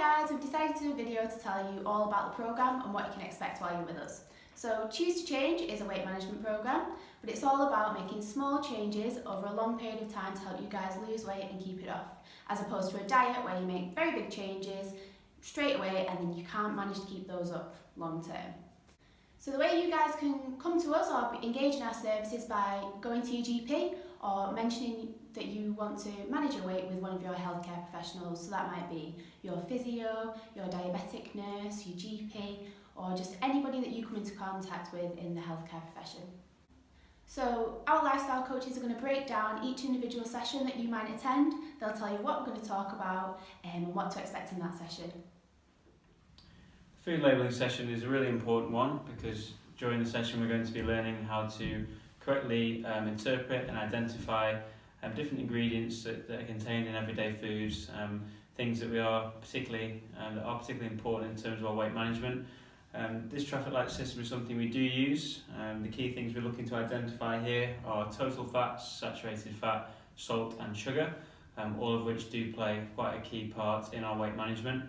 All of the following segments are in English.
guys, we've decided to do a video to tell you all about the programme and what you can expect while you're with us. So Choose to Change is a weight management programme, but it's all about making small changes over a long period of time to help you guys lose weight and keep it off, as opposed to a diet where you make very big changes straight away and then you can't manage to keep those up long term. So the way you guys can come to us or engage in our services by going to your GP or mentioning that you want to manage your weight with one of your healthcare professionals. So that might be your physio, your diabetic nurse, your GP, or just anybody that you come into contact with in the healthcare profession. So our lifestyle coaches are going to break down each individual session that you might attend. They'll tell you what we're going to talk about and what to expect in that session. The food labelling session is a really important one because during the session we're going to be learning how to correctly interpret and identify different ingredients that are contained in everyday foods, things that are particularly important in terms of our weight management. This traffic light system is something we do use. The key things we're looking to identify here are total fats, saturated fat, salt and sugar, all of which do play quite a key part in our weight management.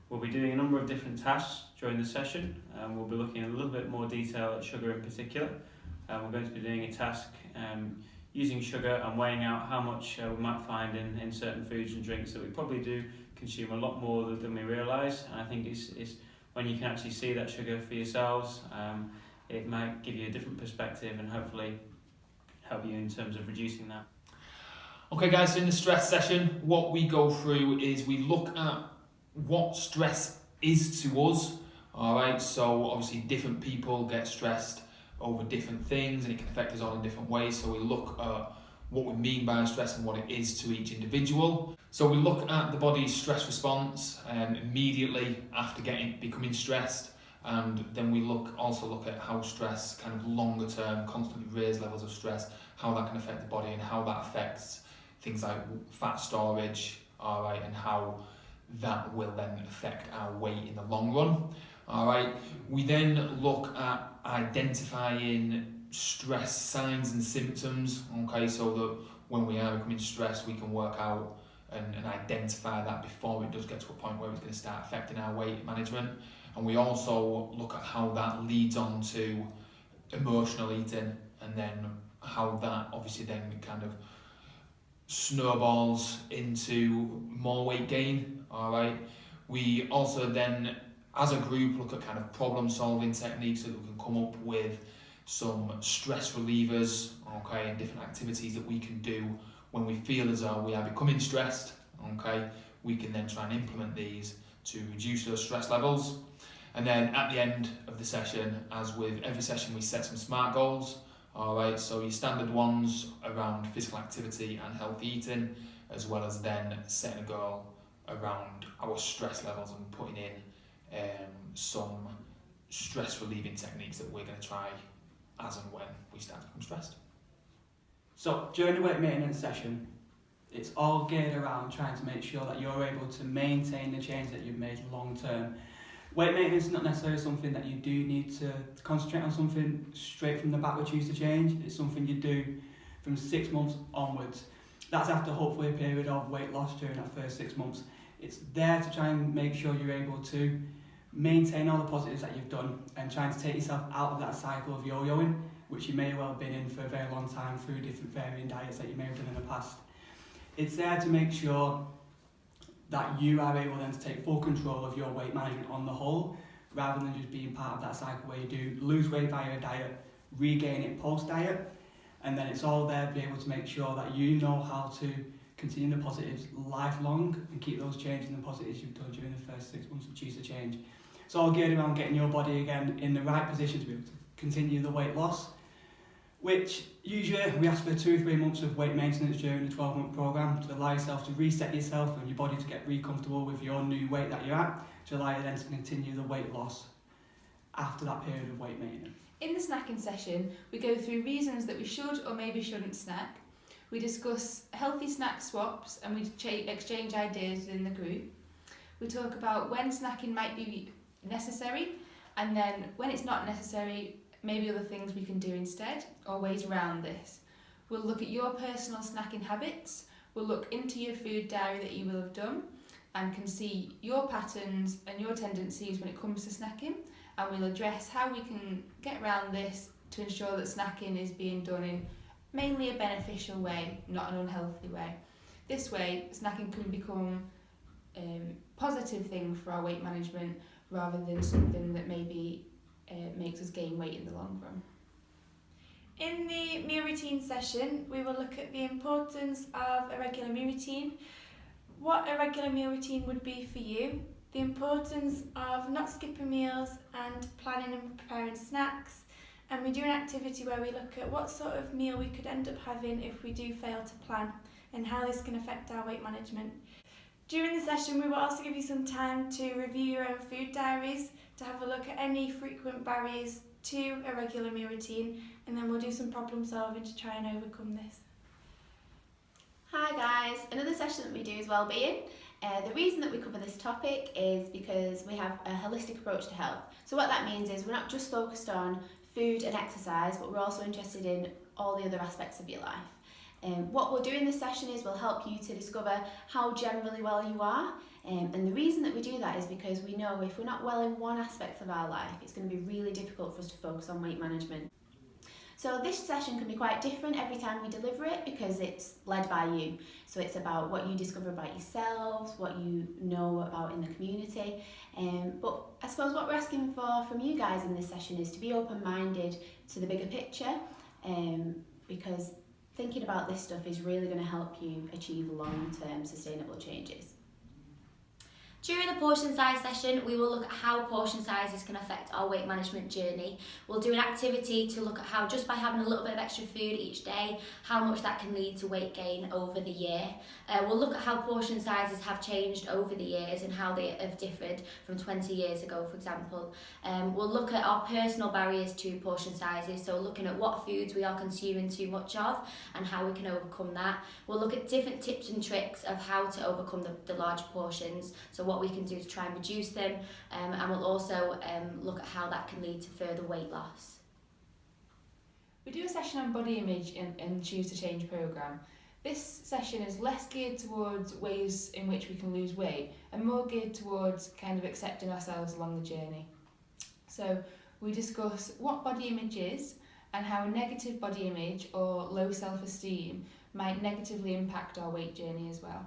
We'll be doing a number of different tasks during the session. We'll be looking in a little bit more detail at sugar in particular. We're going to be doing a task using sugar and weighing out how much we might find in certain foods and drinks that we probably do consume a lot more than we realise. And I think it's when you can actually see that sugar for yourselves, it might give you a different perspective and hopefully help you in terms of reducing that. Okay guys, so in the stress session, what we go through is we look at what stress is to us. Alright, so obviously different people get stressed over different things and it can affect us all in different ways. So we look at what we mean by stress and what it is to each individual. So we look at the body's stress response immediately after becoming stressed, and then we also look at how stress kind of longer term, constantly raise levels of stress, how that can affect the body and how that affects things like fat storage, alright, and how that will then affect our weight in the long run. Alright, we then look at identifying stress signs and symptoms, okay, so that when we are becoming stressed we can work out and identify that before it does get to a point where it's going to start affecting our weight management. And we also look at how that leads on to emotional eating and then how that obviously then kind of snowballs into more weight gain. Alright, we also then as a group look at kind of problem solving techniques that we can come up with some stress relievers, okay, and different activities that we can do when we feel as though we are becoming stressed, okay. We can then try and implement these to reduce those stress levels. And then at the end of the session, as with every session, we set some SMART goals, alright, so your standard ones around physical activity and healthy eating, as well as then setting a goal around our stress levels and putting in some stress relieving techniques that we're going to try as and when we start to become stressed. So during the weight maintenance session, it's all geared around trying to make sure that you're able to maintain the change that you've made long term. Weight maintenance is not necessarily something that you do need to concentrate on something straight from the bat with Choose to Change. It's something you do from 6 months onwards. That's after hopefully a period of weight loss during that first 6 months. It's there to try and make sure you're able to maintain all the positives that you've done and trying to take yourself out of that cycle of yo-yoing, which you may well have been in for a very long time through different varying diets that you may have done in the past. It's there to make sure that you are able then to take full control of your weight management on the whole, rather than just being part of that cycle where you do lose weight via a diet, regain it post-diet, and then it's all there to be able to make sure that you know how to continue the positives lifelong and keep those changes and the positives you've done during the first 6 months of Choose to Change. It's all geared around getting your body again in the right position to be able to continue the weight loss, which usually we ask for 2 or 3 months of weight maintenance during the 12-month programme to allow yourself to reset yourself and your body to get re-comfortable with your new weight that you're at, to allow you then to continue the weight loss after that period of weight maintenance. In the snacking session, we go through reasons that we should or maybe shouldn't snack. We discuss healthy snack swaps and we exchange ideas within the group. We talk about when snacking might be necessary, and then when it's not necessary, maybe other things we can do instead or ways around this. We'll look at your personal snacking habits, we'll look into your food diary that you will have done, and can see your patterns and your tendencies when it comes to snacking, and we'll address how we can get around this to ensure that snacking is being done in mainly a beneficial way, not an unhealthy way. This way, snacking can become a positive thing for our weight management rather than something that maybe makes us gain weight in the long run. In the meal routine session, we will look at the importance of a regular meal routine, what a regular meal routine would be for you, the importance of not skipping meals and planning and preparing snacks, and we do an activity where we look at what sort of meal we could end up having if we do fail to plan and how this can affect our weight management. During the session, we will also give you some time to review your own food diaries, to have a look at any frequent barriers to a regular meal routine, and then we'll do some problem solving to try and overcome this. Hi guys, another session that we do is Wellbeing. The reason that we cover this topic is because we have a holistic approach to health. So what that means is we're not just focused on food and exercise, but we're also interested in all the other aspects of your life. What we'll do in this session is we'll help you to discover how generally well you are, and the reason that we do that is because we know if we're not well in one aspect of our life, it's going to be really difficult for us to focus on weight management. So this session can be quite different every time we deliver it because it's led by you. So it's about what you discover about yourselves, what you know about in the community. But I suppose what we're asking for from you guys in this session is to be open-minded to the bigger picture, because thinking about this stuff is really going to help you achieve long-term sustainable changes. During the portion size session, we will look at how portion sizes can affect our weight management journey. We'll do an activity to look at how just by having a little bit of extra food each day, how much that can lead to weight gain over the year. We'll look at how portion sizes have changed over the years and how they have differed from 20 years ago, for example. We'll look at our personal barriers to portion sizes, so looking at what foods we are consuming too much of and how we can overcome that. We'll look at different tips and tricks of how to overcome the large portions, so what we can do to try and reduce them, and we'll also look at how that can lead to further weight loss. We do a session on body image in Choose to Change programme. This session is less geared towards ways in which we can lose weight and more geared towards kind of accepting ourselves along the journey. So we discuss what body image is and how a negative body image or low self-esteem might negatively impact our weight journey as well.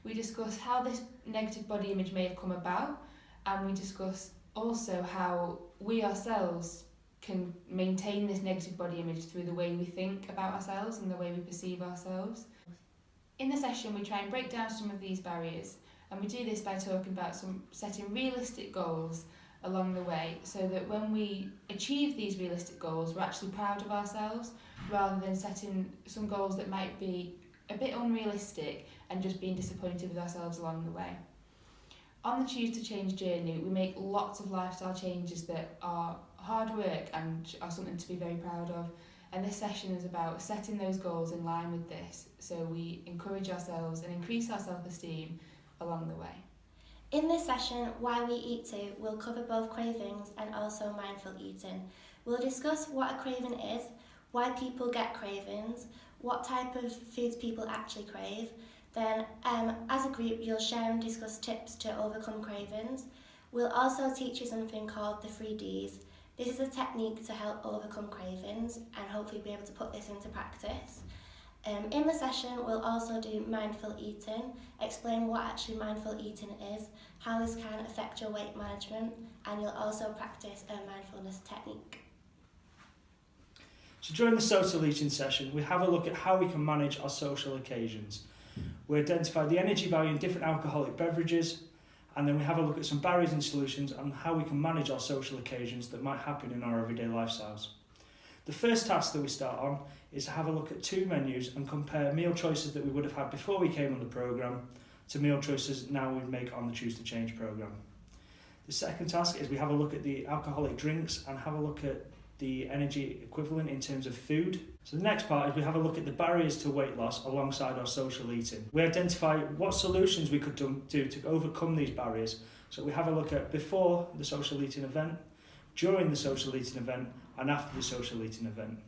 We discuss how this negative body image may have come about, and we discuss also how we ourselves can maintain this negative body image through the way we think about ourselves and the way we perceive ourselves. In the session, we try and break down some of these barriers, and we do this by talking about setting realistic goals along the way, so that when we achieve these realistic goals, we're actually proud of ourselves, rather than setting some goals that might be a bit unrealistic and just being disappointed with ourselves along the way. On the Choose to Change journey, we make lots of lifestyle changes that are hard work and are something to be very proud of. And this session is about setting those goals in line with this, so we encourage ourselves and increase our self-esteem along the way. In this session, Why We Eat To, we'll cover both cravings and also mindful eating. We'll discuss what a craving is, why people get cravings, what type of foods people actually crave. Then, as a group, you'll share and discuss tips to overcome cravings. We'll also teach you something called the 3Ds. This is a technique to help overcome cravings and hopefully be able to put this into practice. In the session, we'll also do mindful eating, explain what actually mindful eating is, how this can affect your weight management, and you'll also practice a mindfulness technique. So during the social eating session, we have a look at how we can manage our social occasions. We identify the energy value in different alcoholic beverages, and then we have a look at some barriers and solutions on how we can manage our social occasions that might happen in our everyday lifestyles. The first task that we start on is to have a look at two menus and compare meal choices that we would have had before we came on the programme to meal choices now we make on the Choose to Change programme. The second task is we have a look at the alcoholic drinks and have a look at the energy equivalent in terms of food. So the next part is we have a look at the barriers to weight loss alongside our social eating. We identify what solutions we could do to overcome these barriers. So we have a look at before the social eating event, during the social eating event, and after the social eating event.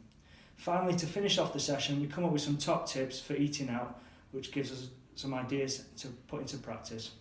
Finally, to finish off the session, we come up with some top tips for eating out, which gives us some ideas to put into practice.